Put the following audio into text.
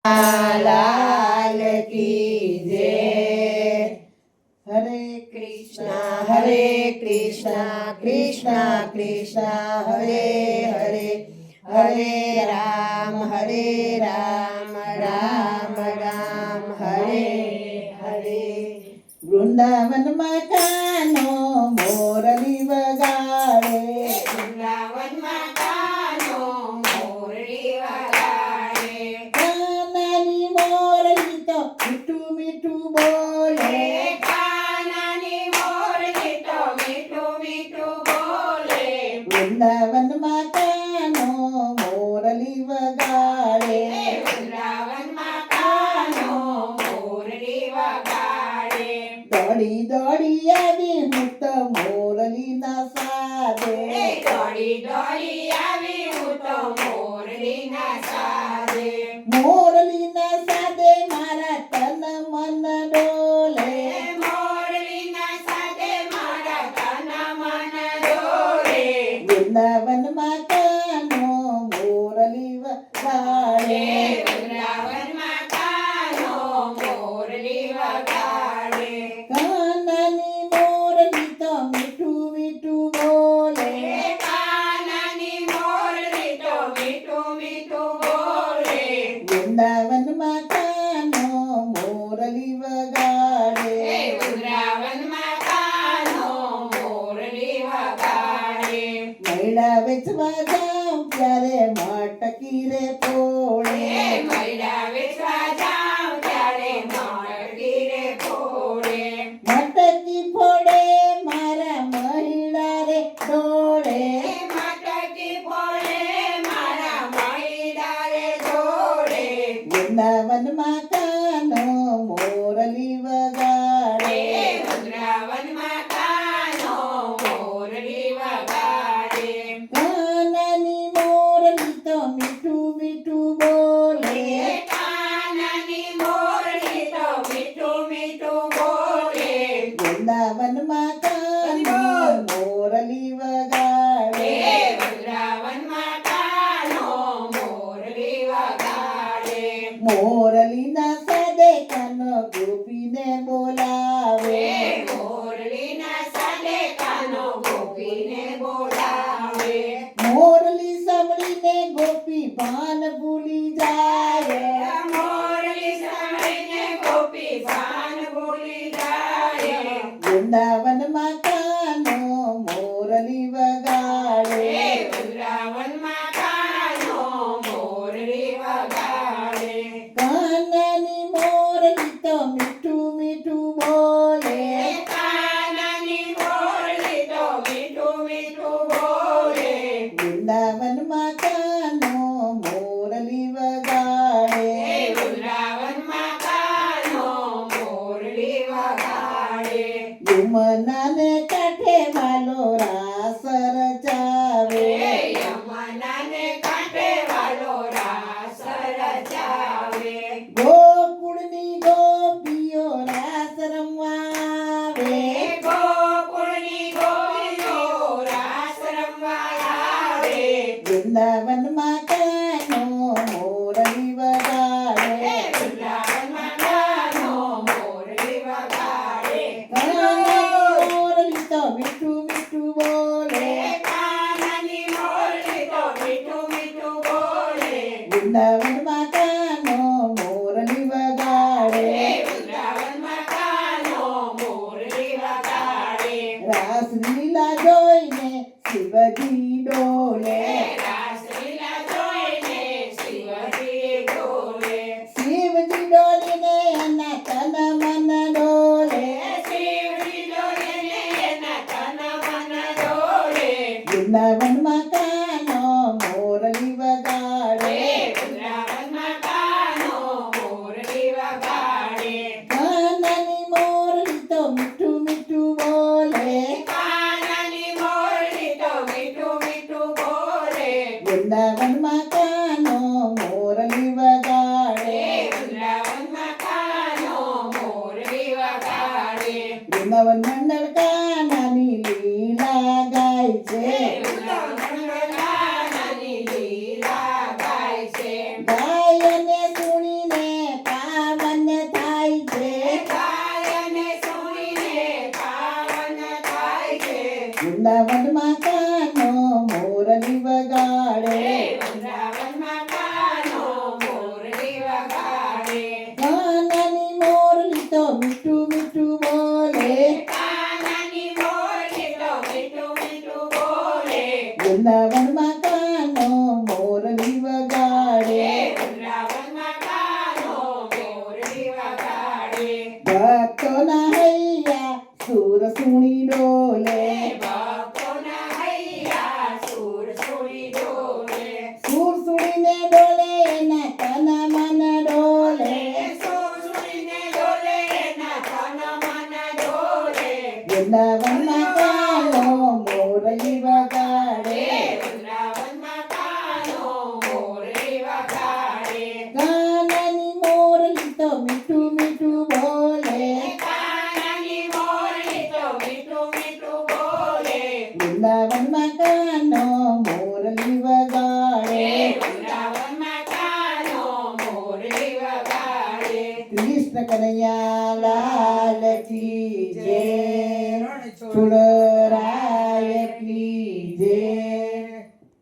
लाल की जय। हरे कृष्णा कृष्णा कृष्णा हरे हरे, हरे राम राम राम हरे हरे। वृंदावन में कान्हो मोरली वगाड़े, वृंदावन में कान्हो मोरली वगाड़े। कानानी मोरली तो मीठू मीठू बोले, कानानी मोरली तो मीठू मीठू बोले। वृंदावन में कान्हो मोरली वगाड़े, वृंदावन में कान्हो मोरली वगाड़े। दौड़ी दौड़ी आवी हूँ तो मोरली ना सादे, दौड़ी दौड़ी आवी हूँ तो मोरली ना सादे। मोरली ना सादे मारा तन मन डोले, मोरली ना सादे मारा तन मन डोले। वृंदावन में कान्हो मोरली वगाड़े, वृंदावन में कान्हो मोरली वगाड़े। कानानी मोरली तो मीठू मीठू बोले, कानानी मोरली तो मीठू मीठू बोले। वृंदावन में कान्हो मोरली वगाड़े, वृंदावन में कान्हो मोरली वगाड़े। मैला वेचवा जाऊं ત્યારે મટકી રે પોળે, मैला वेचवा जाऊं त्यारे मटकी रे फोड़े। મટકી ફોડે મારા મહિડા રે ડોળે, मटकी फोड़े मारा मैडा रे जोड़े। વૃંદાવન માં કાન્હો મોરલી વગાડે, वृंदावन में कान्हो मोरली वगाड़े। કાનાની મોરલી તો મીઠું મીઠું બોલે, कानानी मोरली तो मीठू मीठू बोले। વૃંદાવન માં કાન્હો મોરલી વગાડે, वृंदावन में कान्हो मोरली वगाड़े। મોરલી ના સાદે કાનો ગોપીને બોલાવે, मोरली ना सादे कान्हो गोपी ने बोलावे। મોરલી સાંભળીને ગોપી ભાન ભૂલી જાય, मोरली सामने गोपी भान भूली जाए। વૃંદાવન માં કાન્હો મોરલી વગાડે, वृंदावन में कान्हो मोरली वगाड़े। કાનાની મોરલી તો મીઠું મીઠું બોલે, कानानी मोरली तो मीठू मीठू बोले। વૃંદાવન માં કાન્હો મોરલી વગાડે, वृंदावन में कान्हो मोरली वगाड़े। યમુના ને કાંઠે વાલો રાસ રચાવે, यमुना ने कांठे वालो रास रचावे। ગોકુળની ગોપીઓ રાસ રમવા આવે, गोकुळनी गोपीओ रास रमवा आवे। વૃંદાવન માં કાન્હો મોરલી વગાડે, वृंदावन में कान्हो मोरली वगाड़े। કાનાની મોરલી તો મીઠું મીઠું બોલે, कानानी मोरली तो मीठू मीठू बोले। વૃંદાવન માં કાન્હો મોરલી વગાડે, वृंदावन में कान्हो मोरली वगाड़े। રાસ લીલા જોઈને શિવજી ડોલે, रासलीला जोईने शिवजी डोले। શિવજી ડોલીને એના તન મન ડોલે, शिवजी डोले ने एना तन मन डोले। વૃંદાવન માં કાન્હો મોરલી વગાડે, वृंदावन में कान्हो मोरली वगाड़े। કાનાની મોરલી તો મીઠું મીઠું બોલે, कानानी मोरली तो मीठू मीठू बोले। વૃંદાવન માં કાન્હો મોરલી વગાડે, वृंदावन में कान्हो मोरली वगाड़े। વૃંદાવન મંડળ કાનાની લીલા ગાય છે, वृंदावन में कान्हानी लीला गाय छे। ગાયને સુણીને તો મીઠું મીઠું બોલે કાનાની મોરલી તો મીઠું મીઠું બોલે વૃંદાવનમાં કાનો મોરલી વગાડે વૃંદાવનમાં કાનો મોરલી વગાડે કૃષ્ણ કનૈયા લાલ કી જય છોડ